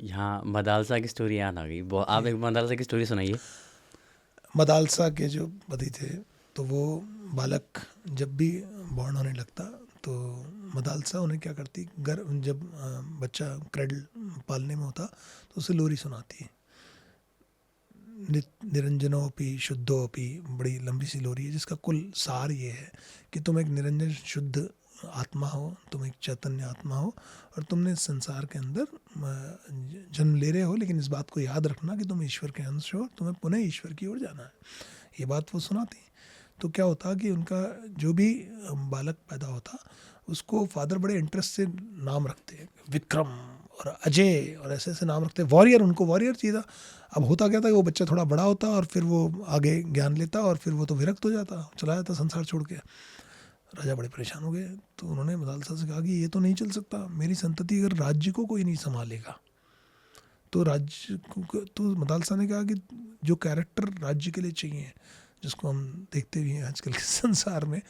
यहाँ मदालसा की स्टोरी याद आ गई। आप जी। एक मदालसा की स्टोरी सुनाइए। मदालसा के जो पति थे, तो वो बालक जब भी बॉर्न होने लगता, तो मदालसा उन्हें क्या करती, घर जब बच्चा क्रेडल पालने में होता तो उसे लोरी सुनाती। निरंजनोपि शुद्धोपि, बड़ी लंबी सी लोरी है जिसका कुल सार ये है कि तुम एक निरंजन शुद्ध आत्मा हो, तुम एक चैतन्य आत्मा हो, और तुमने इस संसार के अंदर जन्म ले रहे हो, लेकिन इस बात को याद रखना कि तुम ईश्वर के अंश हो, तुम्हें पुनः ईश्वर की ओर जाना है। ये बात वो सुनाती। तो क्या होता कि उनका जो भी बालक पैदा होता, उसको फादर बड़े इंटरेस्ट से नाम रखते, विक्रम और अजय और ऐसे ऐसे नाम रखते। वॉरियर, उनको वॉरियर चाहिए था। अब होता क्या था कि वो बच्चा थोड़ा बड़ा होता और फिर वो आगे ज्ञान लेता और फिर वो तो विरक्त हो जाता, चला जाता संसार छोड़ के। राजा बड़े परेशान हो गए, तो उन्होंने मदालसा से कहा कि ये तो नहीं चल सकता, मेरी संतति अगर राज्य को कोई नहीं संभालेगा तो राज्य तो मदालसा ने कहा कि जो कैरेक्टर राज्य के लिए चाहिए, जिसको हम देखते भी हैं आजकल के संसार में,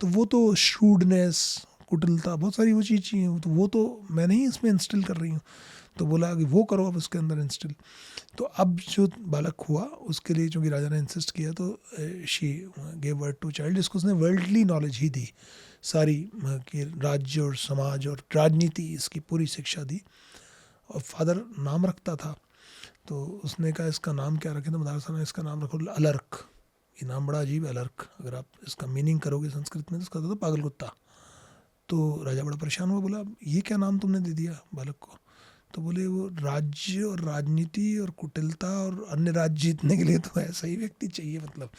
तो वो तो श्रूडनेस, कुटिलता, बहुत सारी वो चीज़ चाहिए, तो वो तो मैं नहीं इसमें इंस्टिल कर रही हूँ। तो बोला कि वो करो अब उसके अंदर इंस्टिल। तो अब जो बालक हुआ उसके लिए चूंकि राजा ने इंसिस्ट किया, तो she gave birth to child, जिसको उसने वर्ल्डली नॉलेज ही दी सारी, कि राज्य और समाज और राजनीति, इसकी पूरी शिक्षा दी। और फादर नाम रखता था, तो उसने कहा इसका नाम क्या रखें, तो मदारसा ने इसका नाम रखो अलर्क। ये नाम बड़ा अजीब है, अलर्क। अगर आप इसका मीनिंग करोगे संस्कृत में तो इसका तो पागल कुत्ता। तो राजा बड़ा परेशान हुआ, बोला ये क्या नाम तुमने दे दिया बालक को। तो बोले वो राज्य और राजनीति और कुटिलता और अन्य राज्य जीतने के लिए तो ऐसा ही व्यक्ति चाहिए। मतलब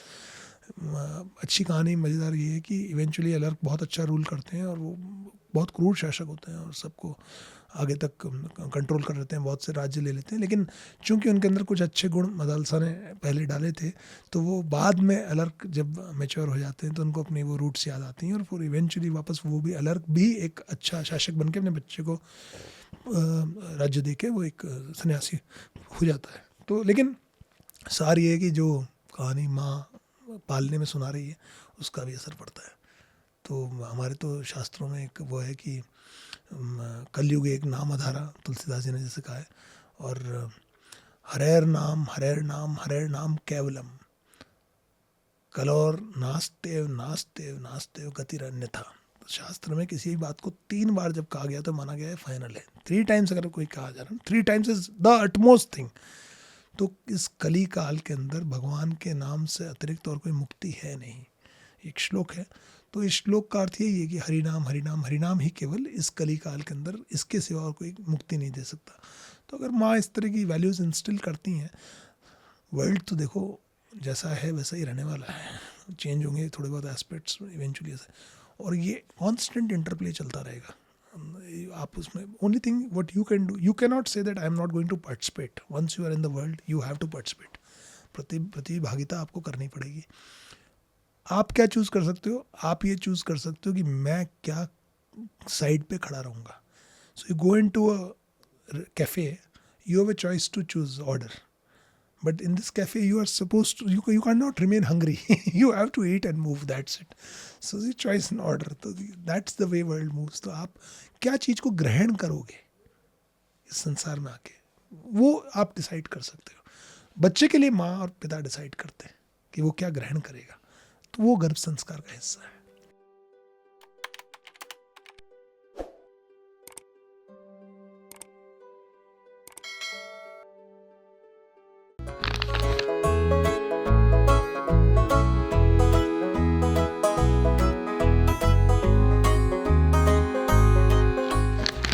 अच्छी कहानी मज़ेदार ये है कि इवेंचुअली अलर्क बहुत अच्छा रूल करते हैं और वो बहुत क्रूर शासक होते हैं और सबको आगे तक कंट्रोल कर लेते हैं, बहुत से राज्य ले लेते हैं। लेकिन चूंकि उनके अंदर कुछ अच्छे गुण मदालसा ने पहले डाले थे, तो वो बाद में अलर्क जब मैच्योर हो जाते हैं तो उनको अपनी वो रूट्स याद आती हैं और फिर इवेंचुअली वापस वो भी अलर्क भी एक अच्छा शासक बन के अपने बच्चे को राज्य दे के वो एक सन्यासी हो जाता है। तो लेकिन सार ये है कि जो कहानी माँ पालने में सुना रही है उसका भी असर पड़ता है। तो हमारे तो शास्त्रों में एक वो है कि कलयुग एक नाम अधारा, तुलसीदास जी ने जैसे कहा है। और हरेर नाम हरेर नाम हरेर नाम केवलम, कलौर नास्तेव नास्तेव नास्तेव गतिरन्यथा। तो शास्त्र में किसी बात को 3 बार जब कहा गया तो माना गया है फाइनल है। 3 टाइम्स अगर कोई कहा जा रहा है, 3 times is the utmost thing. तो इस कली काल के अंदर भगवान के नाम से अतिरिक्त और कोई मुक्ति है नहीं। एक श्लोक है, तो इस श्लोक का अर्थ यही है कि हरिनाम हरिनाम हरिनाम ही केवल इस कली काल के अंदर, इसके सिवा और कोई मुक्ति नहीं दे सकता। तो अगर माँ इस तरह की वैल्यूज इंस्टिल करती हैं, वर्ल्ड तो देखो जैसा है वैसा ही रहने वाला है, चेंज होंगे थोड़े बहुत एस्पेक्ट्स इवेंचुअली ऐसे, और ये कॉन्स्टेंट इंटरप्ले चलता रहेगा। आप उसमें only thing what you can do, you can not say that I am not going to participate. Once you are in the world you have to participate. प्रतिभागिता आपको करनी पड़ेगी। आप क्या चूज कर सकते हो, आप ये चूज कर सकते हो कि मैं क्या साइड पे खड़ा रहूँगा। So you go in to a cafe, you have a choice to choose order, but in this cafe you are supposed to, you cannot remain hungry. You have to eat and move, that's it. So the choice and order, so that's the way world moves. तो आप क्या चीज़ को ग्रहण करोगे इस संसार में आके, वो आप डिसाइड कर सकते हो। बच्चे के लिए माँ और पिता डिसाइड करते हैं कि वो क्या ग्रहण करेगा, तो वो गर्भ संस्कार का हिस्सा है।